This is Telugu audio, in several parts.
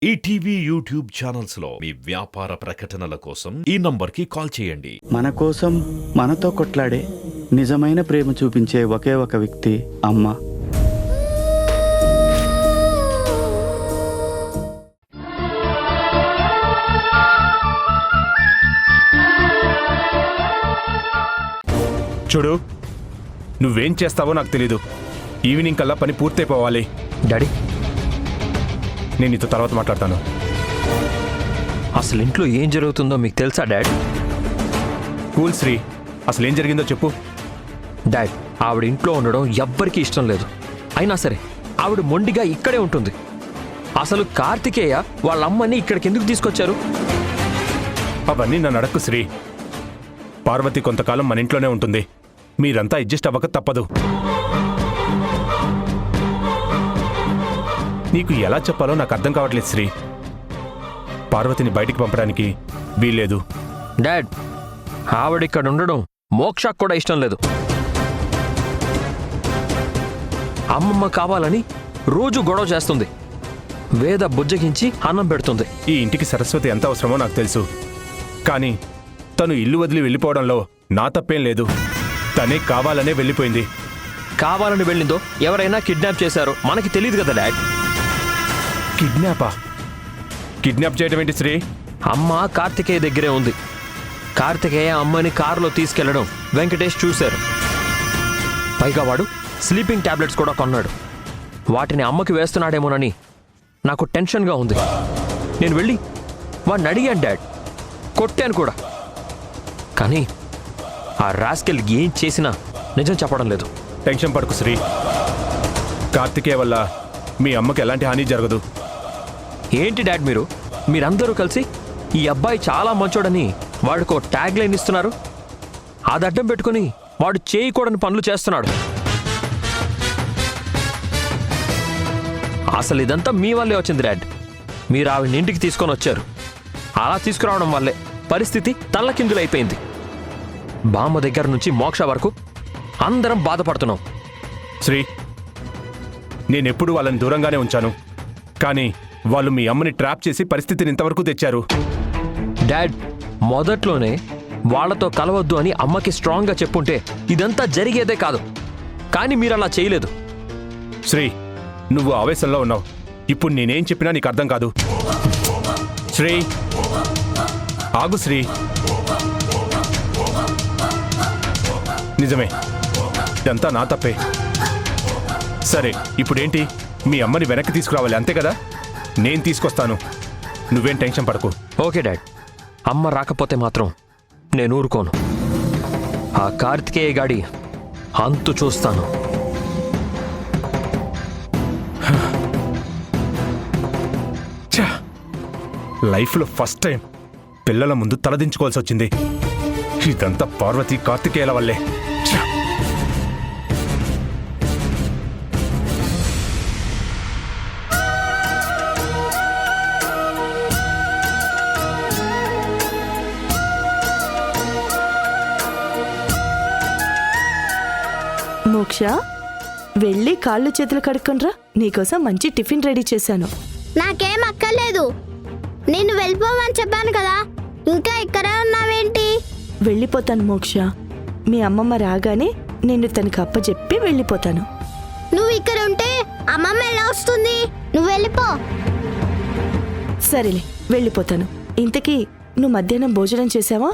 ఈటీవీ యూట్యూబ్ ఛానల్స్ లో మీ వ్యాపార ప్రకటనల కోసం ఈ నంబర్కి కాల్ చేయండి. మన కోసం మనతో కొట్లాడే నిజమైన ప్రేమ చూపించే ఒకే ఒక వ్యక్తి అమ్మ. చూడు, నువ్వేం చేస్తావో నాకు తెలీదు. ఈవినింగ్ కల్లా పని పూర్తయిపోవాలి. డాడీ, నేను నీతో తర్వాత మాట్లాడతాను. అసలు ఇంట్లో ఏం జరుగుతుందో మీకు తెలుసా డాడ్? కూల్ శ్రీ, అసలు ఏం జరిగిందో చెప్పు. డాడ్, ఆవిడ ఇంట్లో ఉండడం ఎవ్వరికీ ఇష్టం లేదు. అయినా సరే ఆవిడ మొండిగా ఇక్కడే ఉంటుంది. అసలు కార్తికేయ వాళ్ళ అమ్మని ఇక్కడికి ఎందుకు తీసుకొచ్చారు? అవన్నీ నన్ను అడక్కు శ్రీ. పార్వతి కొంతకాలం మన ఇంట్లోనే ఉంటుంది. మీరంతా అడ్జస్ట్ అవ్వక తప్పదు. నీకు ఎలా చెప్పాలో నాకు అర్థం కావట్లేదు శ్రీ. పార్వతిని బయటికి పంపడానికి వీల్లేదు. డాడ్, ఆవిడ ఇక్కడ ఉండడం మోక్షకు కూడా ఇష్టం లేదు. అమ్మమ్మ కావాలని రోజు గొడవ చేస్తుంది. వేద బుజ్జగించి అన్నం పెడుతుంది. ఈ ఇంటికి సరస్వతి ఎంత అవసరమో నాకు తెలుసు. కానీ తను ఇల్లు వదిలి వెళ్ళిపోవడంలో నా తప్పేం లేదు. తనే కావాలనే వెళ్ళిపోయింది. కావాలని వెళ్ళిందో ఎవరైనా కిడ్నాప్ చేశారో మనకి తెలియదు కదా డాడ్. కిడ్నాప్ చేయడం ఏంటి శ్రీ? అమ్మ కార్తికేయ దగ్గరే ఉంది. కార్తికేయ అమ్మని కారులో తీసుకెళ్లడం వెంకటేష్ చూశారు. పైగా వాడు స్లీపింగ్ టాబ్లెట్స్ కూడా కొన్నాడు. వాటిని అమ్మకి వేస్తున్నాడేమోనని నాకు టెన్షన్గా ఉంది. నేను వెళ్ళి వాడిని అడిగాను డాడ్, కొట్టాను కూడా. కానీ ఆ రాస్కెల్ ఏం చేసినా నిజం చెప్పడం లేదు. టెన్షన్ పడుకు శ్రీ. కార్తికేయ వల్ల మీ అమ్మకి ఎలాంటి హాని జరగదు. ఏంటి డాడ్ మీరందరూ కలిసి ఈ అబ్బాయి చాలా మంచోడని వాడికో ట్యాగ్ లైన్ ఇస్తున్నారు. అది అడ్డం పెట్టుకుని వాడు చేయకూడని పనులు చేస్తున్నాడు. అసలు ఇదంతా మీ వల్లే వచ్చింది డాడ్. మీరు ఆవిడ ఇంటికి తీసుకొని వచ్చారు. అలా తీసుకురావడం వల్లే పరిస్థితి తల్లకిందులైపోయింది. బామ్మ దగ్గర నుంచి మోక్ష వరకు అందరం బాధపడుతున్నాం. శ్రీ, నేనెప్పుడు వాళ్ళని దూరంగానే ఉంచాను. కానీ వాళ్ళు మీ అమ్మని ట్రాప్ చేసి పరిస్థితిని ఇంతవరకు తెచ్చారు. డాడ్, మొదట్లోనే వాళ్లతో కలవద్దు అని అమ్మకి స్ట్రాంగ్గా చెప్పుంటే ఇదంతా జరిగేదే కాదు. కానీ మీరు అలా చేయలేదు. శ్రీ, నువ్వు ఆవేశంలో ఉన్నావు. ఇప్పుడు నేనేం చెప్పినా నీకు అర్థం కాదు. శ్రీ, ఆగు శ్రీ. నిజమే, ఇదంతా నా తప్పే. సరే, ఇప్పుడేంటి? మీ అమ్మని వెనక్కి తీసుకురావాలి, అంతే కదా? నేను తీసుకొస్తాను. నువ్వేం టెన్షన్ పడకు. Okay dad. అమ్మ రాకపోతే మాత్రం నేను ఊరుకోను. ఆ కార్తికేయ గాడి అంతు చూస్తాను. లైఫ్లో ఫస్ట్ టైం పిల్లల ముందు తలదించుకోవాల్సి వచ్చింది. ఇదంతా పార్వతి కార్తికేయుల వల్లే. మోక్ష, వెళ్ళి కాళ్ళు చేతులు కడుక్కొనిరా. నీకోసం మంచి టిఫిన్ రెడీ చేశాను. నాకేం అక్కర్లేదు. నేను వెళ్ళిపోమని చెప్పాను కదా, ఇంకా ఇక్కడే ఉన్నావేంటి? వెళ్ళిపోతాను మోక్ష. మీ అమ్మమ్మ రాగానే నేను తనకు అప్పచెప్పి వెళ్ళిపోతాను. నువ్వు ఇక్కడ ఉంటే అమ్మమ్మ ఎలా వస్తుంది? నువ్వు వెళ్ళిపో. సరేలే, వెళ్ళిపోతాను. ఇంతకీ నువ్వు మధ్యాహ్నం భోజనం చేసావా?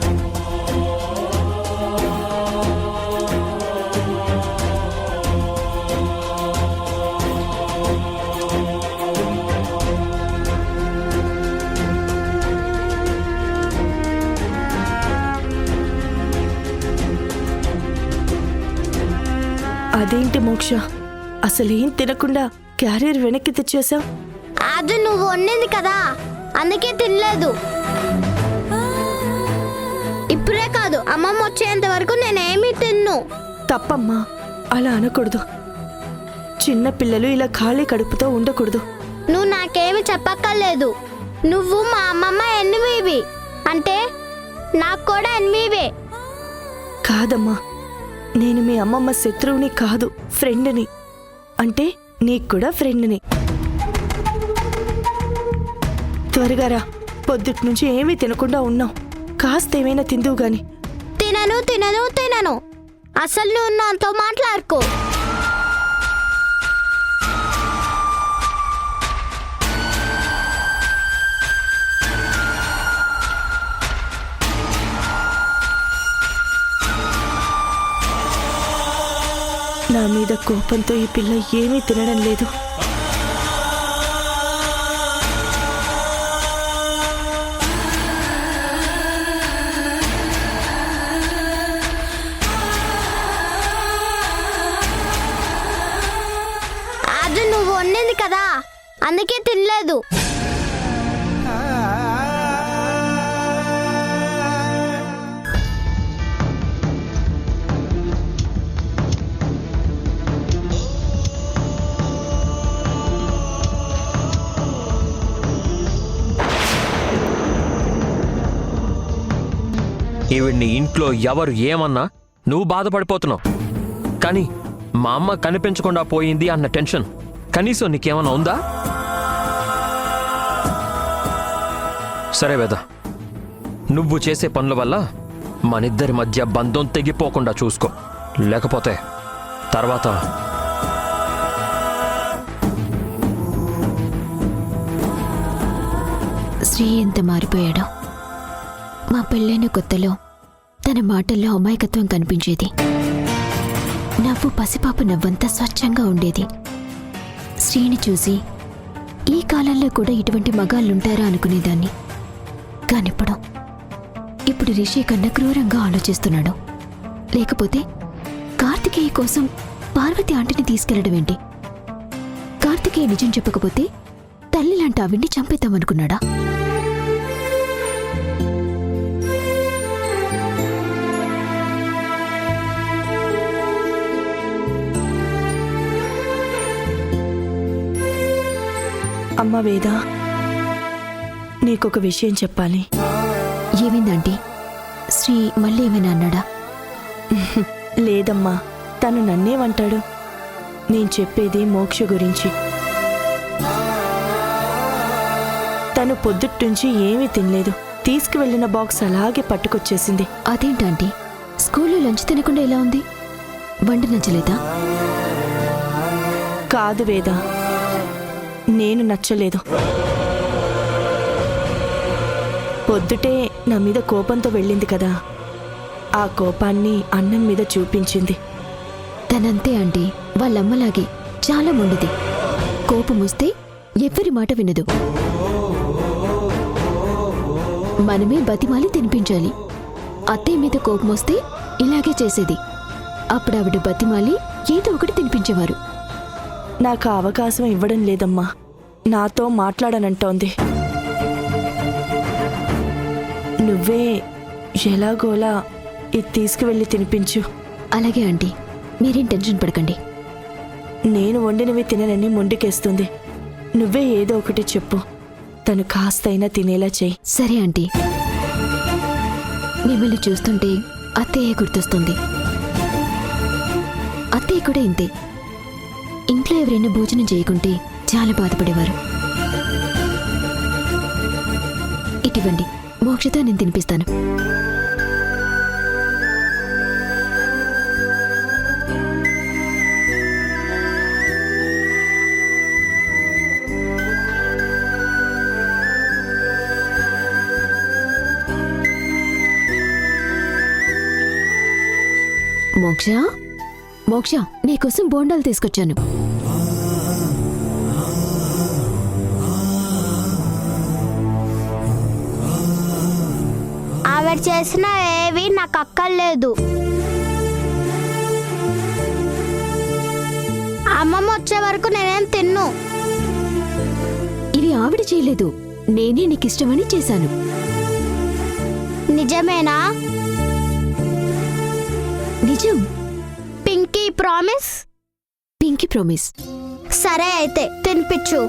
అదేంటి మోక్ష, అసలేం తినకుండా క్యారియర్ వెనక్కి తెచ్చేసావు? అది నువ్వు వండింది కదా, అందుకే తినలేదు. ఇప్పుడే కాదు, అమ్మమ్మ వచ్చేంత వరకు నేనేమీ తిన్ను. తప్పమ్మా, అలా అనకూడదు. చిన్న పిల్లలు ఇలా ఖాళీ కడుపుతో ఉండకూడదు. నువ్వు నాకేమి చెప్పక్కర్లేదు. నువ్వు మా అమ్మమ్మ ఎనిమివి అంటే నాకు కూడా ఎనిమివే. కాదమ్మా, నేను మీ అమ్మమ్మ శత్రువుని కాదు, ఫ్రెండ్ని. అంటే నీకు కూడా ఫ్రెండ్ని. త్వరగా రా. పొద్దుటి నుంచి ఏమీ తినకుండా ఉన్నావు. కాస్త ఏమైనా తిందువు గాని. తినను తినను తినను. అసలు నువ్వు నాతో మాట్లాడుకో. నా మీద కోపంతో ఈ పిల్ల ఏమీ తినడం లేదు. అది నువ్వు వండింది కదా, అందుకే తినలేదు. ఈవిడ్ని ఇంట్లో ఎవరు ఏమన్నా నువ్వు బాధపడిపోతున్నావు. కానీ మా అమ్మ కనిపించకుండా పోయింది అన్న టెన్షన్ కనీసం నీకేమన్నా ఉందా? సరే వేద, నువ్వు చేసే పనుల వల్ల మనిద్దరి మధ్య బంధం తెగిపోకుండా చూసుకో. లేకపోతే తర్వాత శ్రీ ఎంత మారిపోయాడో. మా పెళ్ళైన కొత్తలో తన మాటల్లో అమాయకత్వం కనిపించేది. నవ్వు పసిపాప నవ్వంతా స్వచ్ఛంగా ఉండేది. శ్రీని చూసి ఈ కాలంలో కూడా ఇటువంటి మగాళ్ళుంటారా అనుకునేదాన్ని. ఇప్పుడు రిషి కన్నా క్రూరంగా ఆలోచిస్తున్నాడు. లేకపోతే కార్తికేయ కోసం పార్వతి ఆంటీని తీసుకెళ్లడం ఏంటి? కార్తికేయ నిజం చెప్పకపోతే తల్లి లాంటి ఆవిడ్ని చంపేద్దామనుకున్నాడా? అమ్మ వేద, నీకొక విషయం చెప్పాలి. ఏమైందంటీ? శ్రీ మళ్ళీ ఏమైనా అన్నాడా? లేదమ్మా, తను నన్నేమంటాడు. నేను చెప్పేది మోక్ష గురించి. తను పొద్దుట్నుంచి ఏమీ తినలేదు. తీసుకువెళ్లిన బాక్స్ అలాగే పట్టుకొచ్చేసింది. అదేంటంటీ, స్కూల్లో లంచ్ తినకుండా ఎలా ఉంది? వంట నచ్చలేదా? కాదు వేద, నేను నచ్చలేదు. పొద్దుటే నా మీద కోపంతో వెళ్ళింది కదా, ఆ కోపాన్ని అన్నం మీద చూపించింది. తనంతే ఆంటీ, వాళ్ళమ్మలాగే చాలా మొండిది. కోపం వస్తే ఎవ్వరి మాట వినదు. మనమే బతిమాలి తినిపించాలి. అత్తయ్య మీద కోపం వస్తే ఇలాగే చేసేది. అప్పుడు ఆవిడ బతిమాలి ఏదో ఒకటి తినిపించేవారు. నాకు ఆ అవకాశం ఇవ్వడం లేదమ్మా. నాతో మాట్లాడనంటోంది. నువ్వే ఎలాగోలా ఇది తీసుకువెళ్ళి తినిపించు. అలాగే ఆంటీ, మీరేం టెన్షన్ పడకండి. నేను వండినవి తిననని మొండికేస్తుంది. నువ్వే ఏదో ఒకటి చెప్పు, తను కాస్తైనా తినేలా చెయ్యి. సరే ఆంటీ. మిమ్మల్ని చూస్తుంటే అత్తయ్య గుర్తొస్తుంది. అత్తయ్య కూడా ఇంతే. ఇంట్లో ఎవరైనా భోజనం చేయకుంటే చాలా బాధపడేవారు. ఇటువంటి మోక్షతో నేను తినిపిస్తాను. మోక్ష, మోక్ష, నీకోసం బోండాలు తీసుకొచ్చాను. ఆవిడ చేసిన ఏవి నాకు అక్కర్లేదు. అమ్మమ్మ వచ్చే వరకు నేనేం తిన్ను. ఇవి ఆవిడ చేయలేదు, నేనే నీకిష్టమని చేశాను. నిజమేనా? నిజం. పింకీ ప్రామిస్? పింకీ ప్రామిస్. సరే అయితే తినిపించు.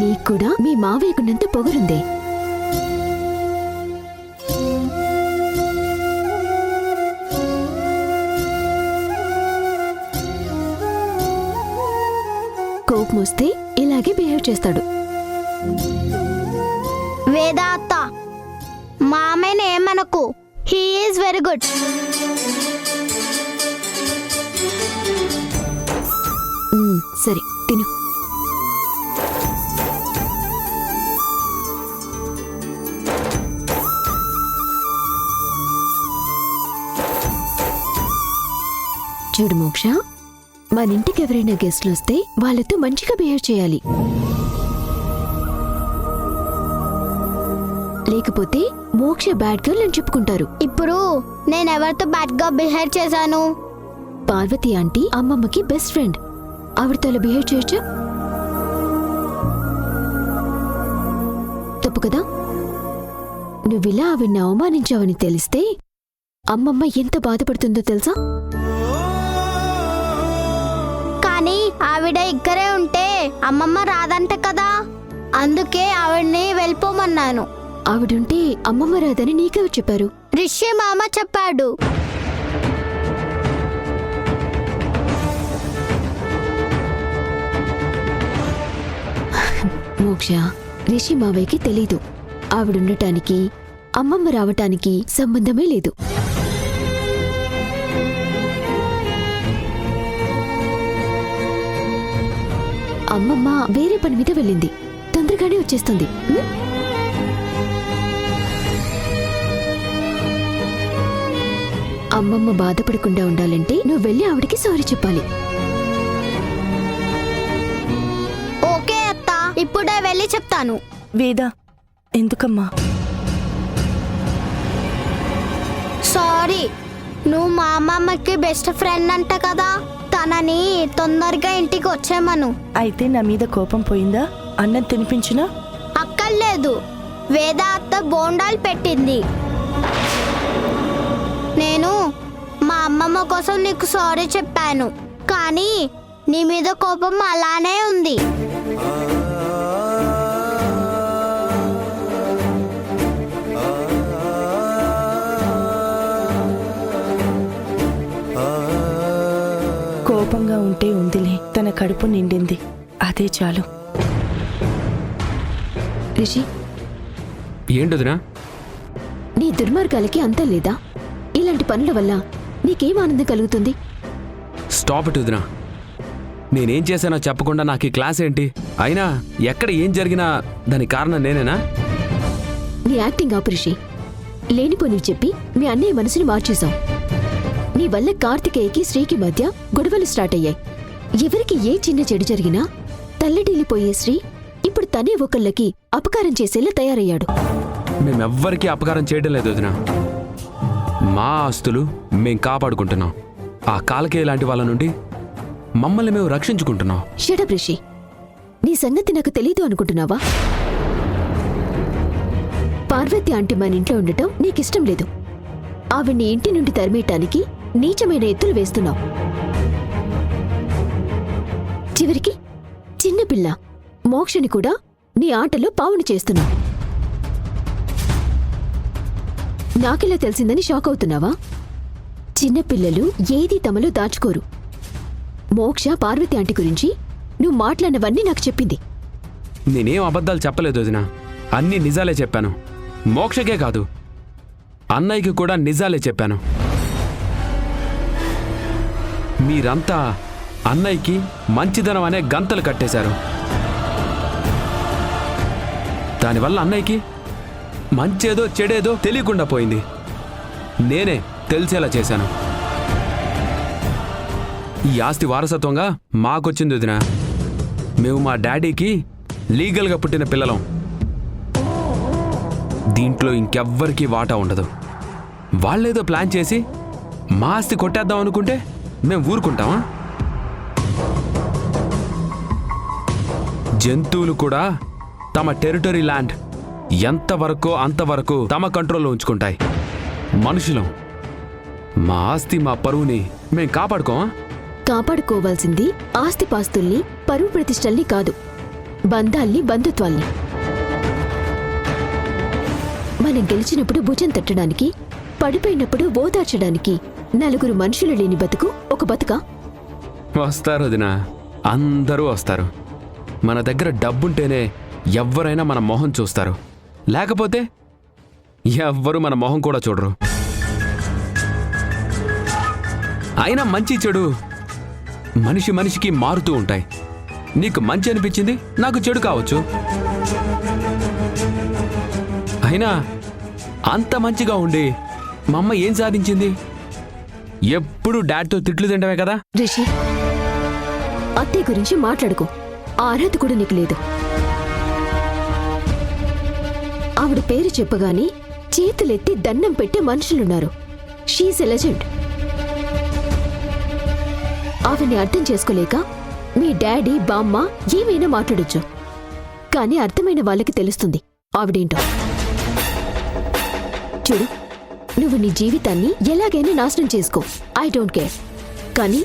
నీకు కూడా మీ మావయ్యకున్నంత పొగరుందే. కోపం వస్తే ఇలాగే బిహేవ్ చేస్తాడు. వేద అత్త, మామయ్యని ఏమనకు, హీ ఈజ్ వెరీ గుడ్. సరే తిను. చూడు మోక్ష, మన ఇంటికి ఎవరైనా గెస్ట్లు వస్తే వాళ్ళతో మంచిగా బిహేవ్ చేయాలి. లేకపోతే మోక్ష బ్యాడ్ గర్ల్ అని చెప్పుకుంటారు. ఇప్పుడు నేను ఎవరితో బ్యాడ్ గా బిహేవ్ చేశాను? పార్వతి ఆంటీ అమ్మమ్మకి బెస్ట్ ఫ్రెండ్, ఆవిడతో అలా బిహేవ్ చేయొచ్చా? తప్పు కదా. నువ్విలా ఆవిడ్ని అవమానించావని తెలిస్తే అమ్మమ్మ ఎంత బాధపడుతుందో తెలుసా? కానీ ఆవిడ ఇక్కడే ఉంటే అమ్మమ్మ రాదంట కదా, అందుకే ఆవిడ్ని వెళ్ళిపోమన్నాను. ఆవిడుంటే అమ్మమ్మ రాదని నీకెవరు చెప్పారు? రిషి మామ చెప్పాడు. మోక్ష, రిషి మావయ్యకి తెలీదు. ఆవిడుండటానికి అమ్మమ్మ రావటానికి సంబంధమే లేదు. అమ్మమ్మ వేరే పని మీద వెళ్ళింది, తొందరగానే వచ్చేస్తుంది. అమ్మమ్మ బాధపడకుండా ఉండాలంటే నువ్వు వెళ్ళి ఆవిడికి సారీ చెప్పాలి. ఓకే అత్త, ఇప్పుడే వెళ్ళి చెప్తాను. వేద, ఎందుకమ్మా? సారీ, నువ్వు మా అమ్మమ్మకి బెస్ట్ ఫ్రెండ్ అంట కదా, తనని తొందరగా ఇంటికి వచ్చేమను. అయితే నా మీద కోపం పోయిందా? అన్నం తినిపించినా? అక్కర్లేదు, వేద అత్త బోండాలు పెట్టింది. నేను మా అమ్మమ్మ కోసం నీకు సారీ చెప్పాను, కానీ నీ మీద కోపం అలానే ఉంది. కోపంగా ఉంటే ఉందిలే, తన కడుపు నిండింది, అదే చాలు. రిషి, ఏంటొదినా? నీ దుర్మార్గాలకి అంతం లేదా? ఇలాంటి పనుల వల్ల నీకేం ఆనందం కలుగుతుంది? స్టాప్ ఇట్ వదినా. నేనేం చేశానో చెప్పకుండా నాకు ఈ క్లాస్ ఏంటి? అయినా ఎక్కడ ఏం జరిగినా దానికి కారణం నేనేనా? నీ యాక్టింగ్ ఆపు రిషి. లేనిపోనివి చెప్పి మీ అన్నయ్య మనసుని మార్చేశాం. నీ వల్ల కార్తికేయకి శ్రీకి మధ్య గొడవలు స్టార్ట్ అయ్యాయి. ఎవరికి ఏ చిన్న చెడు జరిగినా తల్లడిల్లిపోయే శ్రీ ఇప్పుడు తనే ఒకళ్ళకి అపకారం చేసేలా తయారయ్యాడు. మేమెవ్వరికీ అపకారం చేయడం లేదు వదినా. మా ఆస్తులు మేం కాపాడుకుంటున్నాం. ఆ కాలకే లాంటి వాళ్ళ నుండి మమ్మల్ని మేము రక్షించుకుంటున్నాం. షటప్ రిషి, నీ సంగతి నాకు తెలీదు అనుకుంటున్నావా? పార్వతి ఆంటీ మన ఇంట్లో ఉండటం నీకిష్టం లేదు. ఆవిడ్ని ఇంటి నుండి తరిమేయటానికి నీచమైన ఎత్తులు వేస్తున్నావు. చివరికి చిన్నపిల్ల మోక్షని కూడా నీ ఆటలో పావుని చేస్తున్నావు. నాకిలా తెలిసిందని షాక్ అవుతున్నావా? చిన్నపిల్లలు ఏదీ తమలో దాచుకోరు. మోక్ష పార్వతి ఆంటీ గురించి నువ్వు మాట్లాడినవన్నీ నాకు చెప్పింది. నేనేం అబద్ధాలు చెప్పలేదు వదినా, అన్నీ నిజాలే చెప్పాను. మోక్షకే కాదు, అన్నయ్యకి కూడా నిజాలే చెప్పాను. మీరంతా అన్నయ్యకి మంచిదనం అనే గంతలు కట్టేశారు. దానివల్ల అన్నయ్యకి మంచేదో చెడేదో తెలియకుండా పోయింది. నేనే తెలిసేలా చేశాను. ఈ ఆస్తి వారసత్వంగా మాకొచ్చింది వదినా. మేము మా డాడీకి లీగల్గా పుట్టిన పిల్లలం. దీంట్లో ఇంకెవ్వరికీ వాటా ఉండదు. వాళ్ళేదో ప్లాన్ చేసి మా ఆస్తి కొట్టేద్దాం అనుకుంటే మేము ఊరుకుంటామా? జంతువులు కూడా తమ టెరిటరీ ల్యాండ్ ఎంతవరకో అంతవరకు తమ కంట్రోల్లో ఉంచుకుంటాయి. మనుషులం మా ఆస్తి మా పరువుని మేం కాపాడుకోమా? కాపాడుకోవాల్సింది ఆస్తిపాస్తుల్ని, పరువు ప్రతిష్టల్ని కాదు, బంధాల్ని, బంధుత్వాల్ని. మనం గెలిచినప్పుడు భుజం తట్టడానికి, పడిపోయినప్పుడు ఓదార్చడానికి నలుగురు మనుషులు లేని బతుకు ఒక బతుకా? వస్తారు వదినా, అందరూ వస్తారు. మన దగ్గర డబ్బుంటేనే ఎవ్వరైనా మన మొహం చూస్తారు, లేకపోతే ఎవ్వరూ మన మొహం కూడా చూడరు. అయినా మంచి చెడు మనిషి మనిషికి మారుతూ ఉంటాయి. నీకు మంచి అనిపించింది, నాకు చెడు కావచ్చు. అయినా అంత మంచిగా ఉండి మా అమ్మ ఏం సాధించింది? ఎప్పుడు డాడ్తో తిట్లు తింటమే కదా. రిషి, అత్తయ్య గురించి మాట్లాడుకో. ఆ అర్హత కూడా నీకు లేదు. ఆవిడ పేరు చెప్పగానే చేతులెత్తి దండం పెట్టే మనుషులున్నారు. She's a legend. ఆవిడ్ని అర్థం చేసుకోలేక మీ డాడీ బామ్మ ఏమైనా మాట్లాడొచ్చు, కానీ అర్థమైన వాళ్ళకి తెలుస్తుంది ఆవిడేంటో. చూడు, నువ్వు నీ జీవితాన్ని ఎలాగైనా నాశనం చేసుకో, ఐ డోంట్ కేర్. కానీ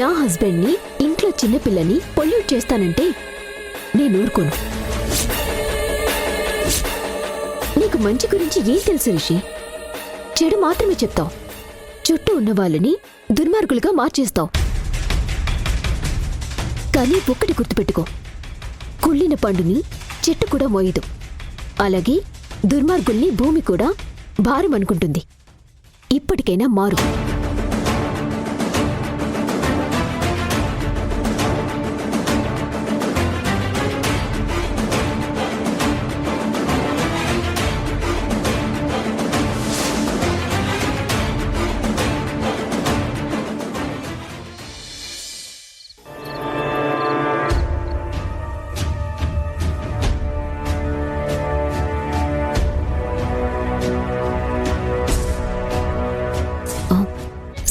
నా హస్బెండ్ని, ఇంట్లో చిన్నపిల్లని పొల్యూట్ చేస్తానంటే నేను ఊరుకోను. నీకు మంచి గురించి ఏం తెలుసు రిషి? చెడు మాత్రమే చెప్తావు. చుట్టూ ఉన్న వాళ్ళని దుర్మార్గులుగా మార్చేస్తావు. కానీ ఒక్కటి గుర్తుపెట్టుకో, కుళ్ళిన పండుని చెట్టు కూడా మోయదు. అలాగే దుర్మార్గుల్ని భూమి కూడా భారం అనుకుంటుంది. ఇప్పటికైనా మారు.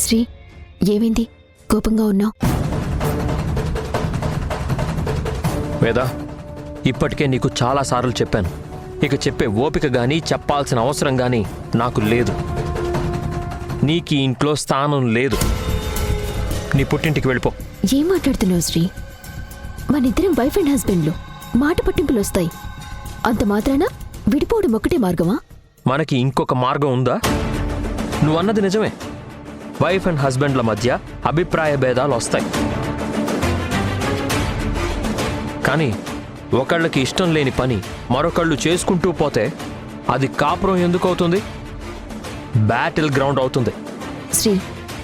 శ్రీ, ఏమైంది? కోపంగా ఉన్నావు? వేద, ఇప్పటికే నీకు చాలాసార్లు చెప్పాను. ఇక చెప్పే ఓపిక గానీ చెప్పాల్సిన అవసరం గానీ నాకు లేదు. నీకు ఈ ఇంట్లో స్థానం లేదు. నీ పుట్టింటికి వెళ్ళిపో. ఏం మాట్లాడుతున్నావు శ్రీ? మనిద్దరం వైఫ్ అండ్ హస్బెండ్లు. మాట పట్టింపులు వస్తాయి. అంత మాత్రాన విడిపోవడం ఒక్కటే మార్గమా? మనకి ఇంకొక మార్గం ఉందా? నువ్వన్నది నిజమే. వైఫ్ అండ్ హస్బెండ్ల మధ్య అభిప్రాయ భేదాలు వస్తాయి. కానీ ఒకళ్ళకి ఇష్టం లేని పని మరొకళ్ళు చేసుకుంటూ పోతే అది కాపురం ఎందుకు అవుతుంది? బ్యాటిల్ గ్రౌండ్ అవుతుంది. శ్రీ,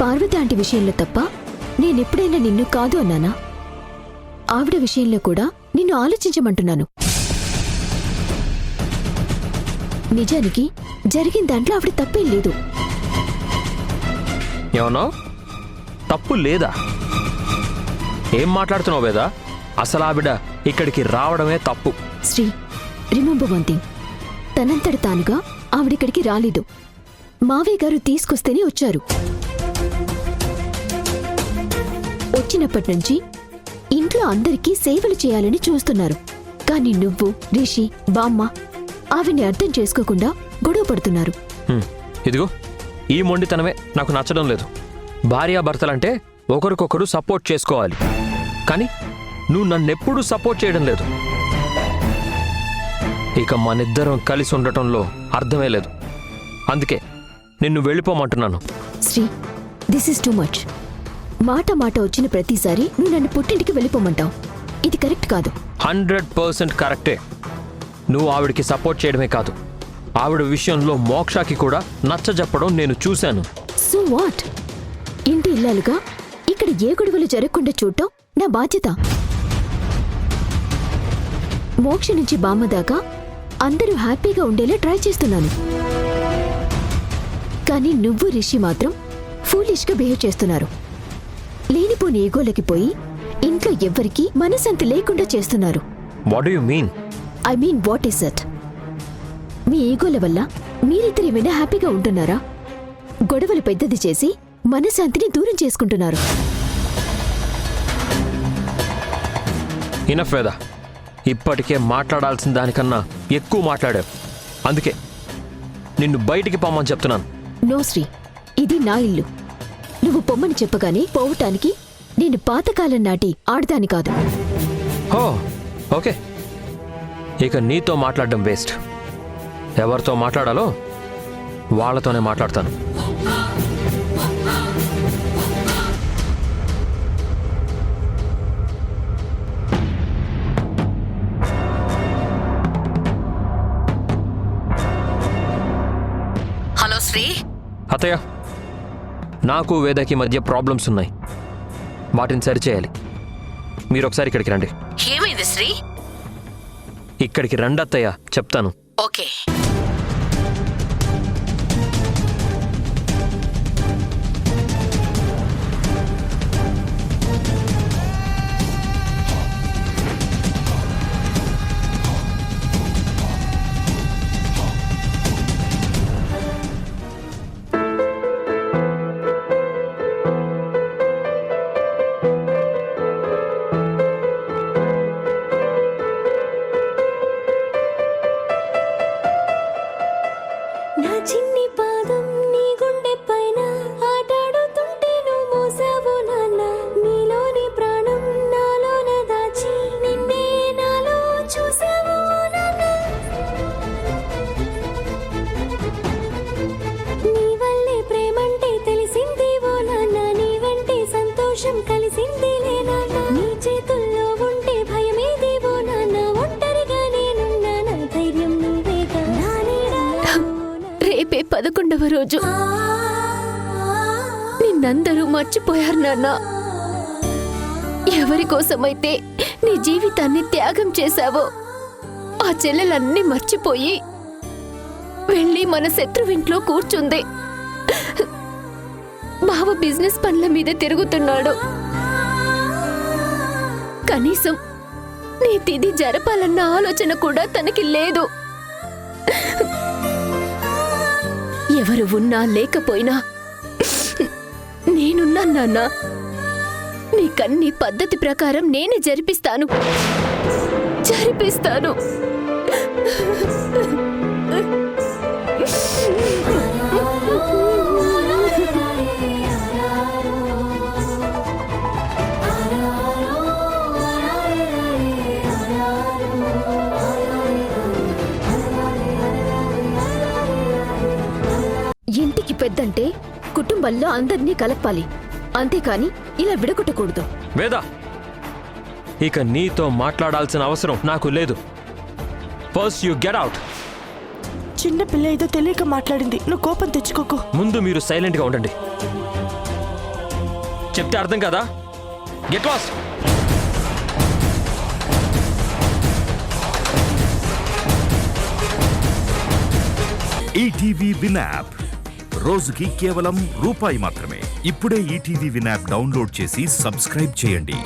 పార్వతి ఆంటీ విషయంలో తప్ప నేనెప్పుడైనా నిన్ను కాదు అన్నానా? ఆవిడ విషయంలో కూడా నిన్ను ఆలోచించమంటున్నాను. నిజానికి జరిగిన దాంట్లో ఆవిడ తప్పేం లేదు. ఏమన్నా తప్పు లేదా? ఏం మాట్లాడుతున్నావు వేదా? అసలు ఆవిడ ఇక్కడికి రావడమే తప్పు. Sri, remember one thing. తనంతట తానుగా ఆవిడిక్కడికి రాలేదు. మావయ్య గారు తీసుకొస్తేనే వచ్చారు. వచ్చినప్పటి నుంచి ఇంట్లో అందరికీ సేవలు చేయాలని చూస్తున్నారు. కానీ నువ్వు, రిషి, బామ్మ ఆవిడ్ని అర్థం చేసుకోకుండా గొడవ పడుతున్నారు. ఇదిగో ఈ మొండితనమే నాకు నచ్చడం లేదు. భార్యాభర్తలంటే ఒకరికొకరు సపోర్ట్ చేసుకోవాలి. కానీ నువ్వు నన్నెప్పుడూ సపోర్ట్ చేయడం లేదు. ఇక మనిద్దరం కలిసి ఉండటంలో అర్థమే లేదు. అందుకే నిన్ను వెళ్ళిపోమంటున్నాను. Sri, this is too much. మాట మాట వచ్చిన ప్రతిసారి నువ్వు నన్ను పుట్టింటికి వెళ్ళిపోమంటావు. ఇది కరెక్ట్ కాదు. 100% కరెక్టే. నువ్వు ఆవిడికి సపోర్ట్ చేయడమే కాదు, ఆవిడ విషయంలో మోక్షాకి కూడా నచ్చజెప్పడం నేను చూశాను. So what? ఇంటి ఇల్లాలుగా ఇక్కడ ఏ గొడవలు జరగకుండా చూడటం నా బాధ్యత. మోక్ష నుంచి బామ్మ దాకా అందరూ హ్యాపీగా ఉండేలా ట్రై చేస్తున్నాను. కానీ నువ్వు రిషి మాత్రం ఫూలిష్గా బిహేవ్ చేస్తున్నారు. లేనిపోని ఈగోలకి పోయి ఇంట్లో ఎవ్వరికీ మనసంతి లేకుండా చేస్తున్నారు. What do you mean? I mean what is it? మీ ఈగోల వల్ల మీరిద్దరు ఏమైనా హ్యాపీగా ఉంటున్నారా? గొడవలు పెద్దది చేసి మనశాంతిని దూరం చేసుకుంటున్నారు. ఇనఫ్ వేదా, ఇప్పటికే మాట్లాడాల్సిన దానికన్నా ఎక్కువ మాట్లాడావు. అందుకే నిన్ను బయటికి పొమ్మని చెప్తున్నాను. నో శ్రీ, ఇది నా ఇల్లు. నువ్వు పొమ్మని చెప్పగానే పోవటానికి నేను పాతకాలం నాటి ఆడదాని కాదు. హో, ఓకే. ఇక నీతో మాట్లాడడం వేస్ట్. ఎవరితో మాట్లాడాలో వాళ్ళతోనే మాట్లాడతాను. అత్తయ్య, నాకు వేదకి మధ్య ప్రాబ్లమ్స్ ఉన్నాయి, వాటిని సరిచేయాలి. మీరు ఒకసారి ఇక్కడికి రండి. ఏమైంది శ్రీ? ఇక్కడికి రండి అత్తయ్య, చెప్తాను. ఓకే. నా చిన్ని పాదం నీ గుండె పైన ఆటాడుతుంటే నువ్వు మోసావు నాన్న. నీలోని ప్రాణం నాలోన దాచి నిన్నే నాలో చూసావు నాన్న. నీ వల్లే ప్రేమంటే తెలిసింది ఓ నాన్న. నీ వెంటే సంతోషం కలిసిందిలే నాన్న. నీ చేతుల్లో ఉంటే భయమేది ఓ నాన్న. ఒంటరిగా నేనున్నా నా ధైర్యం నీవేగా. నా నీడలో రేపే 11వ రోజు. నిన్నందరూ మర్చిపోయారు నాన్న. ఎవరి కోసమైతే నీ జీవితాన్ని త్యాగం చేశావో ఆ చెల్లెలన్నీ మర్చిపోయి వెళ్ళి మన శత్రువింట్లో కూర్చుంది. బావ బిజినెస్ పనుల మీద తిరుగుతున్నాడు. కనీసం నీ తిది జరపాలన్న ఆలోచన కూడా తనకి లేదు. ఎవరు ఉన్నా లేకపోయినా నేనున్నా నాన్న. నీకన్ని పద్ధతి ప్రకారం నేనే జరిపిస్తాను. ఇంటికి పెద్దంటే కుటుంబంలో అందరినీ కలపాలి, అంతేకాని ఇలా విడగొట్టకూడదు. వేద, ఇక నీతో మాట్లాడాల్సిన అవసరం నాకు లేదు. First you get out. చిన్న పిల్ల ఏదో తెలియక మాట్లాడింది, నువ్వు కోపం తెచ్చుకోకు. ముందు మీరు సైలెంట్గా ఉండండి. చెప్తే అర్థం కదా? Get lost. ETV win app రోజుకి కేవలం రూపాయి మాత్రమే. ఇప్పుడే ఈటీవీ విన్ యాప్ డౌన్లోడ్ చేసి సబ్స్క్రైబ్ చేయండి.